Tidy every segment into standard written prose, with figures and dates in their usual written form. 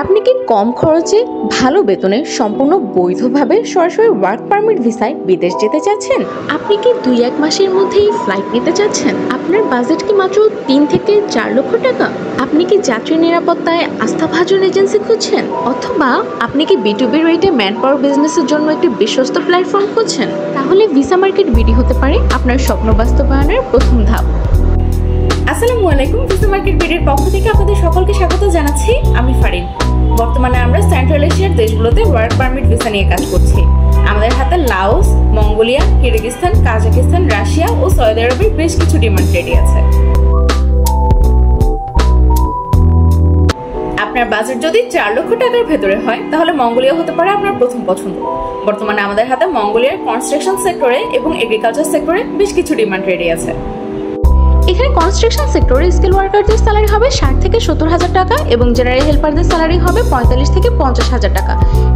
আপনি কি কম খরচে ভালো বেতনে সম্পূর্ণ বৈধভাবে সরাসরি ওয়ার্ক পারমিট ভিসায় বিদেশ যেতে চাচ্ছেন? আপনি কি 2-1 মাসের মধ্যেই ফ্লাইট নিতে চাচ্ছেন? আপনার বাজেট কি মাত্র 3 থেকে 4 লক্ষ টাকা? আপনি কি যাত্রী নিরাপত্তায় আস্থাভাজন এজেন্সি খুঁজছেন? অথবা আপনি কি B2B রেটে ম্যান পাওয়ার বিজনেসের জন্য একটি বিশ্বস্ত প্ল্যাটফর্ম খুঁজছেন? তাহলে ভিসা মার্কেট বিডি হতে পারে আপনার স্বপ্ন বাস্তবায়নের প্রথম ধাপ। আসসালামু আলাইকুম, ভিসা মার্কেট বিডির পক্ষ থেকে আপনাদের সকলকে স্বাগত জানাচ্ছি। আমি ফারিন। বর্তমানে আমরা সেন্ট্রাল এশিয়ার দেশগুলোতে ওয়ার্ক পারমিট ভিসা নিয়ে কাজ করছি। আমাদের হাতে Laos, Mongolia, Kyrgyzstan, Kazakhstan, Russia ও সৌদি আরবের বেশ কিছু ডিমান্ড রেডি আছে। আপনার বাজেট যদি 4 লক্ষ টাকার ভেতরে হয় তাহলে মঙ্গোলিয়া হতে পারে আপনার প্রথম পছন্দ। বর্তমানে আমাদের হাতে মঙ্গোলিয়ার কনস্ট্রাকশন সেক্টরে এবং এগ্রিকালচার সেক্টরে বেশ কিছু ডিমান্ড রেডি আছে। এখানে কনস্ট্রাকশন সেক্টরে স্কিল ওয়ার্কারদের স্যালারি হবে 60 থেকে 70,000 টাকা এবং জেনারেল হেল্পারদের স্যালারি হবে 45 থেকে 50,000 টাকা।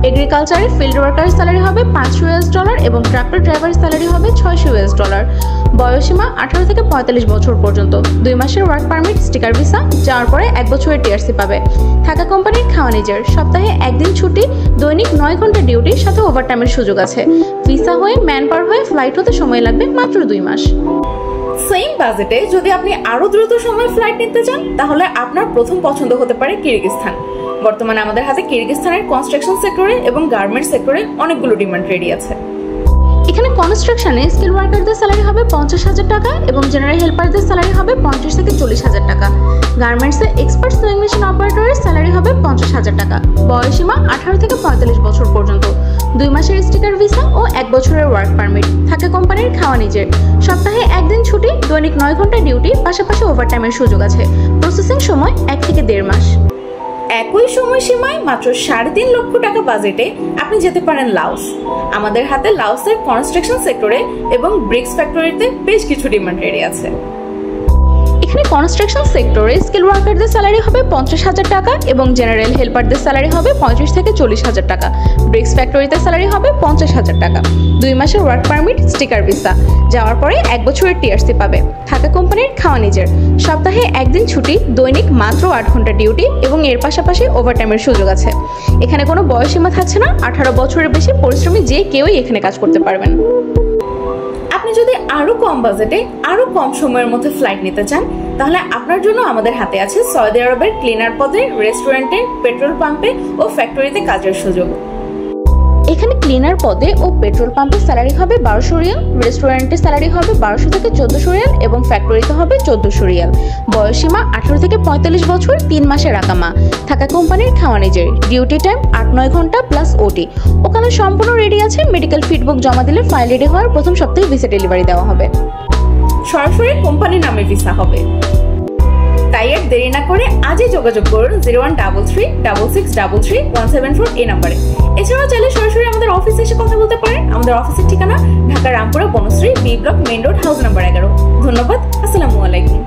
এগ্রিকালচারে ফিল্ড ওয়ার্কারের স্যালারি হবে $500 এবং ট্রাক্টর ড্রাইভারের স্যালারি হবে $600। বয়সসীমা 18 থেকে 45 বছর পর্যন্ত। 2 মাসের ওয়ার্ক পারমিট স্টিকার ভিসা, যাওয়ার পরে 1 বছরের টিআরসি পাবে। থাকা কোম্পানির খাওয়া নিজের, সপ্তাহে 1 দিন ছুটি, দৈনিক 9 ঘন্টা ডিউটির সাথে ওভারটাইমের সুযোগ আছে। ভিসা হয়ে ম্যান পাওয়ার হয়ে ফ্লাইট হতে সময় লাগবে মাত্র 2 মাস। সেম বাজেটে যদি আপনি আরো দ্রুত সময় ফ্লাইট নিতে চান তাহলে আপনার প্রথম পছন্দ হতে পারে কিরগিজস্তান। বর্তমানে আমাদের হাতে কিরগিজস্তানের কনস্ট্রাকশন সেক্টরে এবং গার্মেন্টস সেক্টরে অনেকগুলো ডিমান্ড রেডি আছে। এখানে কনস্ট্রাকশনে স্কিল ওয়ার্কারদের স্যালারি হবে 50,000 টাকা এবং জেনারেল হেল্পারদের স্যালারি হবে 50 থেকে 40,000 টাকা। গার্মেন্টসে এক্সপার্ট সুইং মেশিন অপারেটরের স্যালারি হবে 50,000 টাকা। বয়সসীমা 18 থেকে 45 বছর পর্যন্ত। 2 মাসের স্টিকার ভিসা ও 1 বছরের ওয়ার্ক পারমিট। থাকা কোম্পানির খাওয়া নিজের, সপ্তাহে 1 দিন ছুটি, দৈনিক 9 ঘন্টা ডিউটি, পাশাপাশি ওভারটাইমের সুযোগ আছে। প্রসেসিং সময় 1 থেকে 1.5 মাস। একই সময়সীমায় মাত্র 3.5 লক্ষ টাকা বাজেটে আপনি যেতে পারেন লাওস। আমাদের হাতে লাওসের কনস্ট্রাকশন সেক্টরে এবং ব্রিক্স ফ্যাক্টরিতে বেশ কিছু ডিমান্ড রেডি আছে। এখানে কনস্ট্রাকশন সেক্টরে স্কিল ওয়ার্কারদের স্যালারি হবে 50,000 টাকা এবং জেনারেল হেল্পারদের স্যালারি হবে 35 থেকে 40,000 টাকা। ব্রিক্স ফ্যাক্টরিতে স্যালারি হবে 50,000 টাকা। 2 মাসের ওয়ার্ক পারমিট স্টিকার ভিসা, যাওয়ার পরে 1 বছরের টিআরসি পাবে। থাকা কোম্পানির খাওয়া নিজের, সপ্তাহে 1 দিন ছুটি, দৈনিক মাত্র 8 ঘন্টা ডিউটি এবং এর পাশাপাশি ওভারটাইমের সুযোগ আছে। এখানে কোনো বয়সসীমা থাকছে না, 18 বছরের বেশি পরিশ্রমী যে কেউই এখানে কাজ করতে পারবেন। আপনি যদি আরো কম বাজেটে আরো কম সময়ের মধ্যে ফ্লাইট নিতে চান তাহলে আপনার জন্য আমাদের হাতে আছে সৌদি আরবের ক্লিনার পদে, রেস্টুরেন্টে, পেট্রোল পাম্পে ও ফ্যাক্টরিতে কাজের সুযোগ। এখানে ক্লিনার পদে ও পেট্রোল পাম্পের স্যালারি হবে 1200 রিয়াল, রেস্টুরেন্টের স্যালারি হবে 1200 থেকে 1400 রিয়াল এবং ফ্যাক্টরিতে হবে 1400 রিয়াল। বয়সসীমা 18 থেকে 45 বছর, 3 মাসের আকামা। থাকা কোম্পানির খাওয়া নিজের, ডিউটি টাইম 8-9 ঘন্টা প্লাস ওটি। ওখানে সম্পূর্ণ রেডি আছে। মেডিকেল ফিডবুক জমা দিলে ফাইল রেডি হওয়ার প্রথম সপ্তাহে ভিসা ডেলিভারি দেওয়া হবে। সরাসরি কোম্পানির নামে ভিসা হবে। তাই আর দেরি না করে আজই যোগাযোগ করুন 01336633 এই নাম্বারে। এছাড়াও চাইলে সরাসরি আমাদের অফিসে এসে কথা বলতে পারেন। আমাদের অফিসের ঠিকানা Dhaka Rampura Banasree, B block, main road, house number 11। ধন্যবাদ। আসসালামু আলাইকুম।